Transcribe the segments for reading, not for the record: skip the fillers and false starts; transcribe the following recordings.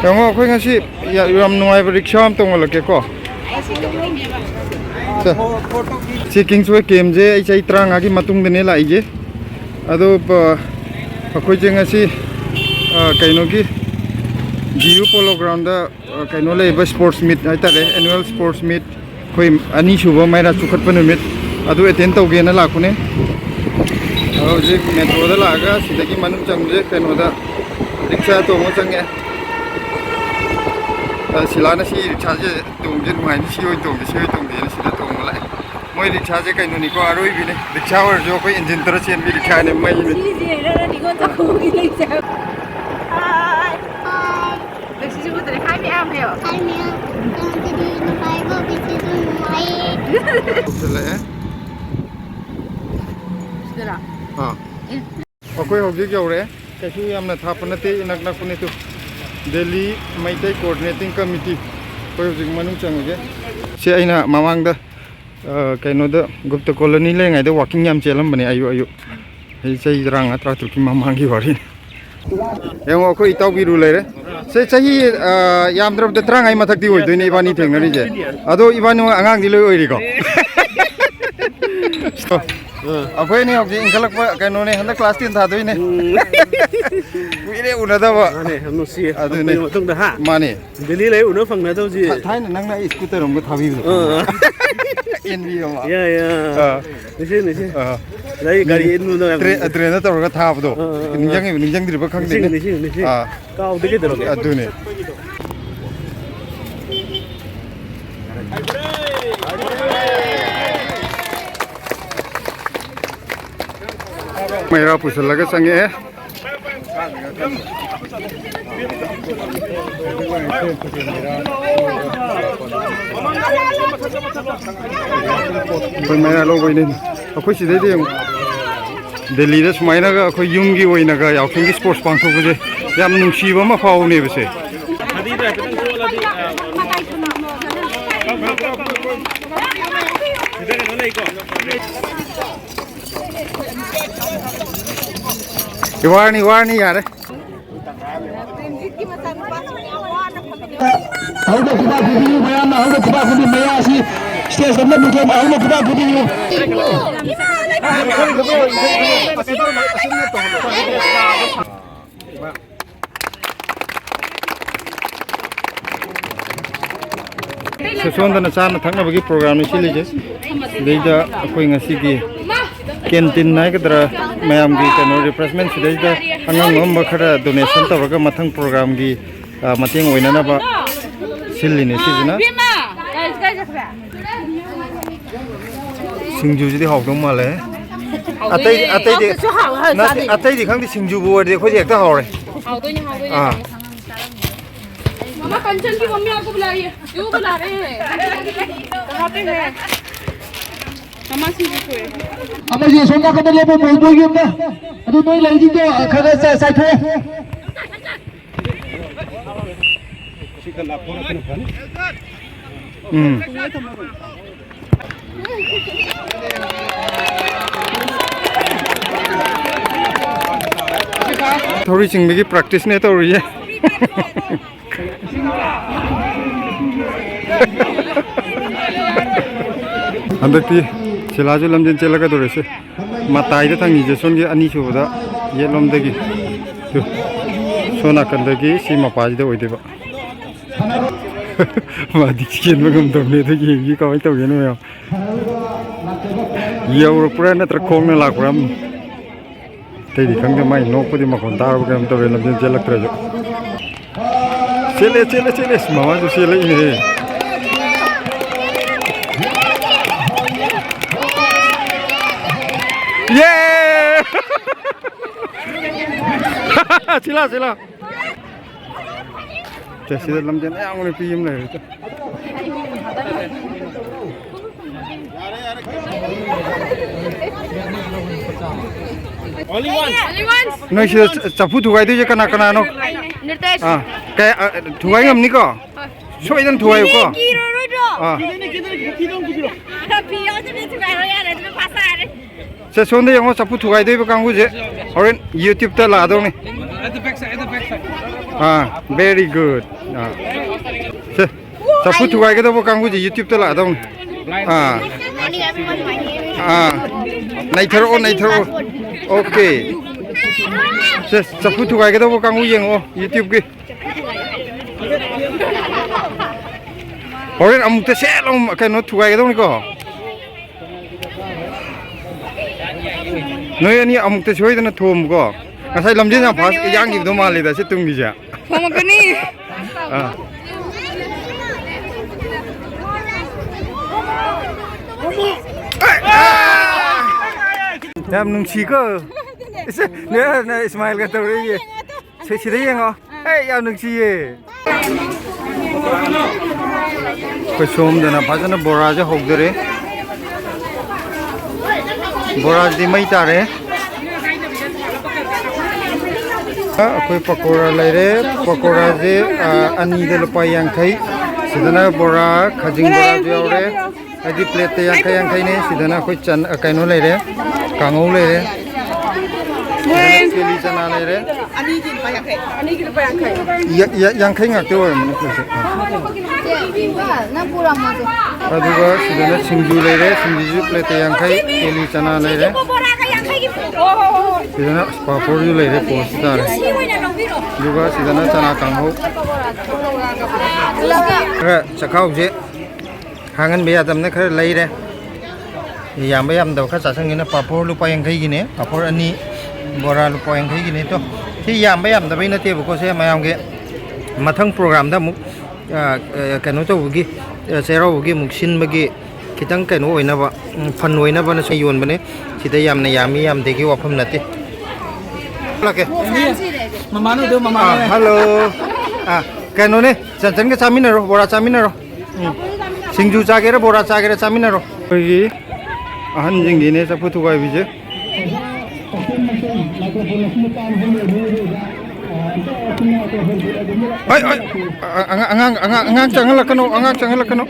영어 거기 같이 ям 누아이 리크샤 또 올라게고 자 치킹스웨 게임제 이제 이트랑하기 마뚱드네 라이제 아도 거기 같이 kainogi GU Polo Ground da kaino leba sports meet haitare annual sports meet koi ani shuba maira chukhat panumit adu attend tawge na lakune hoje metro da laga sidagi manum changje kaino da rickshaw to mo change silana si rickshaw je tongje mai si oi tongje sida tong lai moi rickshaw je kaino ni ko aroi bi ne rickshaw war jo koi engine tara chen bi rickshaw ne mai ni si je ra ni ko chau gi rickshaw Aku hobi kau re, kayu yang nak thap nanti nak nak pun itu Delhi Maitai Coordinating Committee, kau hobi mana cang aja. Saya ini mamang dah, kayu noda Gupta Colony le ngai dah walking jam jalan bani ayu. Saya jarang atra tu ki mamang ki warin. Yang aku itau biru le re. Saya yang terus terang ai matak dioi tu ni iban ni tengah ni je. Ado iban ni angang di loi oi ko. Aku ini hobi ingkalak pa kayu ni hendak kelas 10 thadu ini. Ini una dah ba. Mana? Hamnu sih. Ado ni. Tung dah ha. Mana? Delhi le una fang na tu je. Thai nang na scooter rom ko thabi. Envy ma. Ya. Nisi. Dari gari ini tu. Train tu orang thap tu. Ninjang diri bakang ni. Nisi. Kau deket terus. Ado ni. Merah pusat lagi sange. Merah logo ini. Aku sih dia yang Delhi dah semai naga. Aku yungi woi naga. Aku ini sports pangku je. Jam nungsi bama fau ni bese. Warni यार Auto kita video bayan auto kita video maya si stage sampai mungkin auto kita video sesuatu dengan cara thangna bagi program ini sih je. Dia aku ingat sih di canteen naik kedera mayam gi kano refreshment sudah dah angang ngom bakara donation tu baga matang program gi mating oina na ba silli ni sih na singju jadi hau dong malah atai di kang di singju buat dia kau jadi tak hau re Mama kanchan की mummy आपको बुला रही है क्यों बुला रहे हैं कहाँ पे है मम्मा सीधी को है अब ये सोना का ले वो मोल बोल गया अरे नोई लगी तो खगा साइड है थोड़ी चिंगी की प्रैक्टिस नहीं तो हो रही है अंदर सिलाजु लमजन चलगा तो रेसे माताई दा थांगी जे सोन गे अनि छुबदा ये लमदगी सोना कंदगी सी मपाज दे ओइदेबा मादी चिकेन मगम दमने थे ये काई तो गेनो या ये और पूरा न तर खोंग न लाकराम तेरी खंग माई नोकपदि मखन तार गम तो लमजन चलक्त्र जो चले मामा जो चले इने ये sila jadi dalam jenis yang mulai piyem lah itu Only one. nah sih capu tuai itu je kena no kayak tuai ngam ni ko so itu tuai ko saya sonde yang mau capu tuai itu bukan gue je orang YouTube tu lah dong ni At the back side. very goodจะพูดถูกไว้ก็ต้องการกูจะ YouTube ตลาดต้องในเทโรในเทโรโอเคจะพูดถูกไว้ก็ต้องการกูยังYouTube กี่พอเรื่องอามุตเสลงแค่โน้ตถูกไว้ก็ต้องนี่ก็เนยอันนี้อามุตช่วยตัวนั้นทุ่มก็ใช่ลำดีนะพาสยังกินตัวมาเลยแต่เสร็จตรงนี้จ้ะพอมากันนี่Nam nung chico. Ne smile kata orang ye. Sedih yang oh. Ya nung cie. Kesom dana pasana boraja hok dere. Boraj di mai tare. Koi pakora lere. Pakora je ani de lupa yang kai. Sedana bora khajing bora je ore. Adi plate yang kai ni sedana koi chan kaino lere. Kangau lere. Keli chana lere. Ani kin pa yang kai. Ani kin pa yang kai. Yang kai ngak tu orang mana kuasa. Na pura macam. Aduga sedana singju lere. Singju plate yang kai. Keli chana lere. Sedana papor ju lere poster. Juga sedana chana kangau. Cakau je. Hangan biar tamne kau lere. Yang bayam dah kan sasang ini papor lupa yang kayak gini, papor ani bora lupa yang kayak gini tu. Si yang bayam tapi nanti buku saya mayam ke, matang program dah muk, kan itu bugi, saya bugi muksin bagi kita kan itu ina ba, panu ina ba nasi yuan bane, kita yam na yami yam deki wapam nanti. Lagi. Mama nu tu mama. Hello. Kan itu ni, jangan ke camin naro, bora camin naro. Singju cakera, bora cakera camin naro. Pergi. Ahan jeng gini saya putu kau biji. Angang jangan lakano, angang jangan lakano.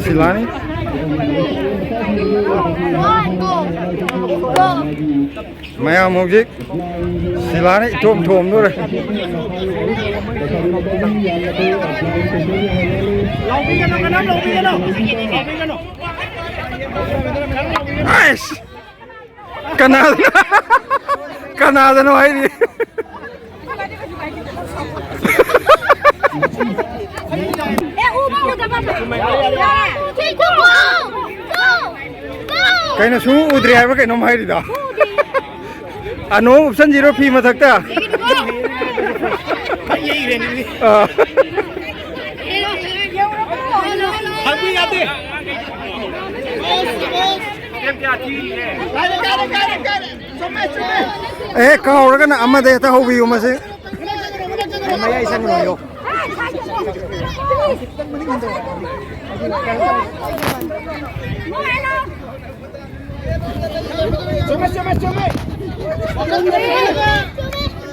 Silani. Maya mujik silane tom tu re. Ais, Kanada no hai ni. Kaya na suhu udri apa kaya nom hai dah. Ano option 0 fee ma thakta. Kau orang kan amma deh tahu hobi masih. Maya isan ngoyo.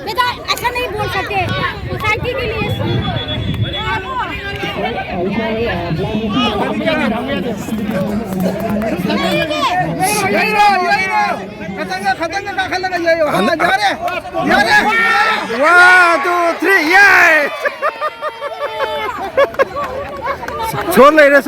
बेटा ऐसा नहीं बोल सकते society के लिए One, two, three, yes! छोड़ ले रे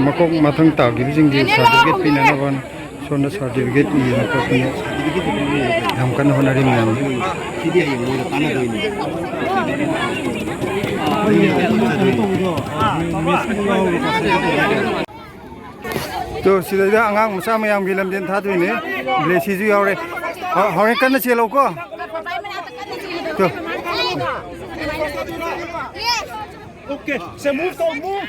Makok matang tau gibi jeng di certificate pina na ban sonda certificate ni na ko pina ham kan honari man to sida da angang musa mayam gilam den tha tu ni blesi ju yaw re hore kan na chelo ko to Okay, so move, don't move.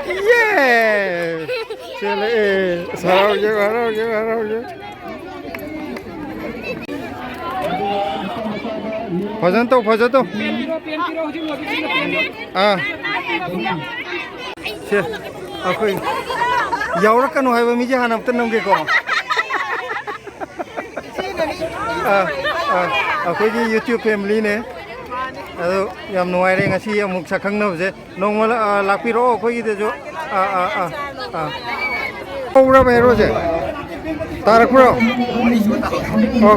yeah chele sarau je Fajan to che akoi yaura kanu haiba mi je hanam tan nam ge ko akoi gi YouTube family ne ado yam nuai re ngasi amuk sakhang na je nongma lakpiro akoi gi de jo ora ba ro je tarak pro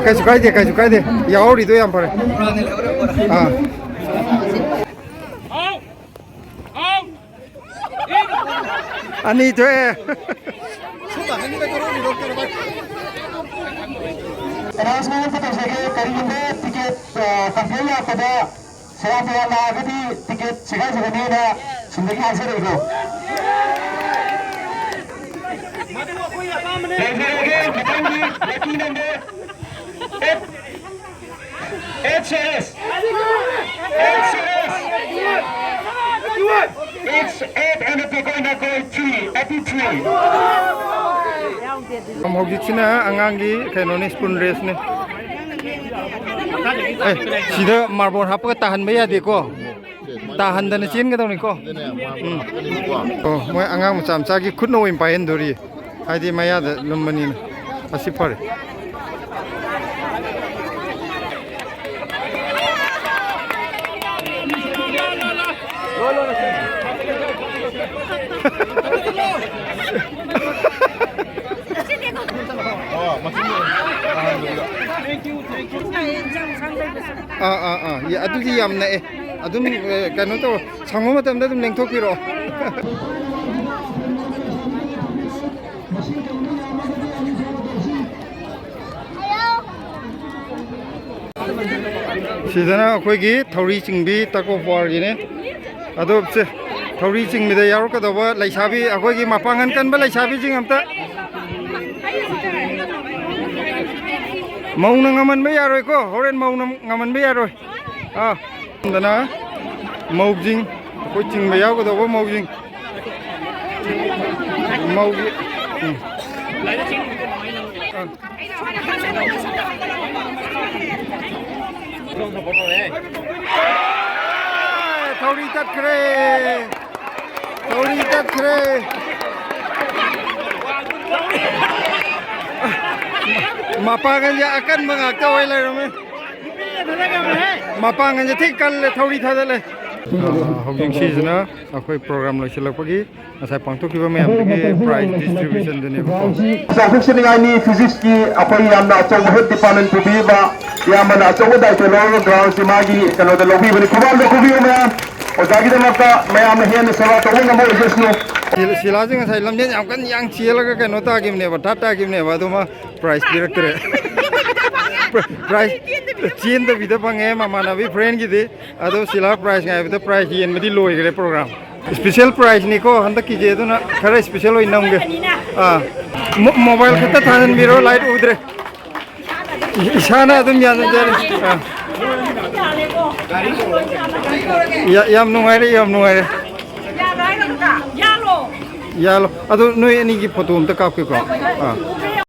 kai su kai de yauri do yam pare ani to Rasanya kita sebagai karinya tiket kafilah pada saya lagi tiket sekarang ada sudah hasil itu. It's 8 and it's going to go 3, at 3. Am hogi china angangi kainoni spoon race ne sida marbon hapka tahan ba yade ko tahan dana chin ga dawni ko moi angang macham cha gi khutno im paen dori haidi maya da lumbani asi pare ya adudi yamna adum kanu to sangmo matamda dum lengthokpiro sidana akoigi thauri chingbi tako war gine adopse thauri chingmi da yarok da ba laisabi akoigi mapangan kan ba laisabi jing amta mauna ngaman ba yaroi ko horen mauna ngaman ba yaroi dana maujing ko ching ba yaw ko da ba maujing maugi Thori tat kre mapangan ya akan mengakawai lai rame mapangan ya tikal le thori thadale hojing season akoi program loisilakpagi asai pangtokkiba mayam tege prize distribution dene ko Saksini ngani physics ki apoi yamna achong head department pubi ba yamna achong dai to lo ground simagi kalo da lobi bani kubal do kubi ma ꯑꯣꯖꯥꯒꯤꯗꯃꯛꯇ ꯃꯌꯥꯝꯅ ꯍꯦꯟꯅ ꯁꯦꯕꯥ ꯇꯧꯕ ꯉꯝꯕ ꯑꯣꯏꯖꯁꯅꯨ ꯁꯤꯂꯥꯁꯤ ꯉꯁꯥꯏ ꯂꯝꯖꯦꯟ ꯌꯥꯝ ꯀꯟꯅ ꯌꯥꯡ ꯆꯦꯜꯂꯒ ꯀꯩꯅꯣ ꯇꯥꯈꯤꯕꯅꯦꯕ ꯊꯥꯔꯠ ꯇꯥꯈꯤꯕꯅꯦꯕ ꯑꯗꯨꯃ ꯄ꯭ꯔꯥꯏꯖ ꯄꯤꯔꯛꯇ꯭ꯔꯦ ꯄ꯭ꯔꯥꯏꯖ ꯆꯦꯟꯗꯕꯤꯗ ꯐꯪꯉꯦ ꯃꯃꯥꯟꯅꯕꯤ ꯐ꯭ꯔꯦꯟꯒꯤꯗꯤ ꯑꯗꯣ ꯁꯤꯂꯥ ꯄ꯭ꯔꯥꯏꯖ ꯉꯥꯏꯕꯗ ꯄ꯭ꯔꯥꯏꯖ ꯌꯦꯟꯕꯗꯤ ꯂꯣꯏꯈ꯭रे ꯄ꯭ꯔꯣꯒ꯭राꯝ ꯏꯁꯄꯤꯁꯦꯜ ꯄ꯭ꯔꯥꯏꯖꯅꯤꯀꯣ ꯍꯟꯗꯛꯀꯤꯁꯦ ꯑꯗꯨꯅ ꯈꯔ ꯏꯁꯄꯤꯁꯦꯜ ꯑꯣꯏꯅ ꯅꯝꯒꯦ ꯃꯣꯕꯥꯏꯜ ꯈꯛꯇ ꯊꯥꯖꯟꯕꯤꯔꯣ ꯂꯥꯏꯠ ꯎꯗ꯭रे ꯏꯁꯥꯅ ꯑꯗꯨꯝ ꯌꯥꯟꯖꯔꯦ ꯌꯥꯝ ꯅꯨꯡꯉꯥꯏꯔꯦ ꯌꯥꯝ ꯅꯨꯡꯉꯥꯏꯔꯦ ꯌꯥꯜꯂꯣ ꯑꯗꯣ ꯅꯣꯏ ꯑꯅꯤꯒꯤ ꯐꯣꯇꯣ ꯑꯝꯇ ꯀꯥꯞꯀꯦꯀꯣ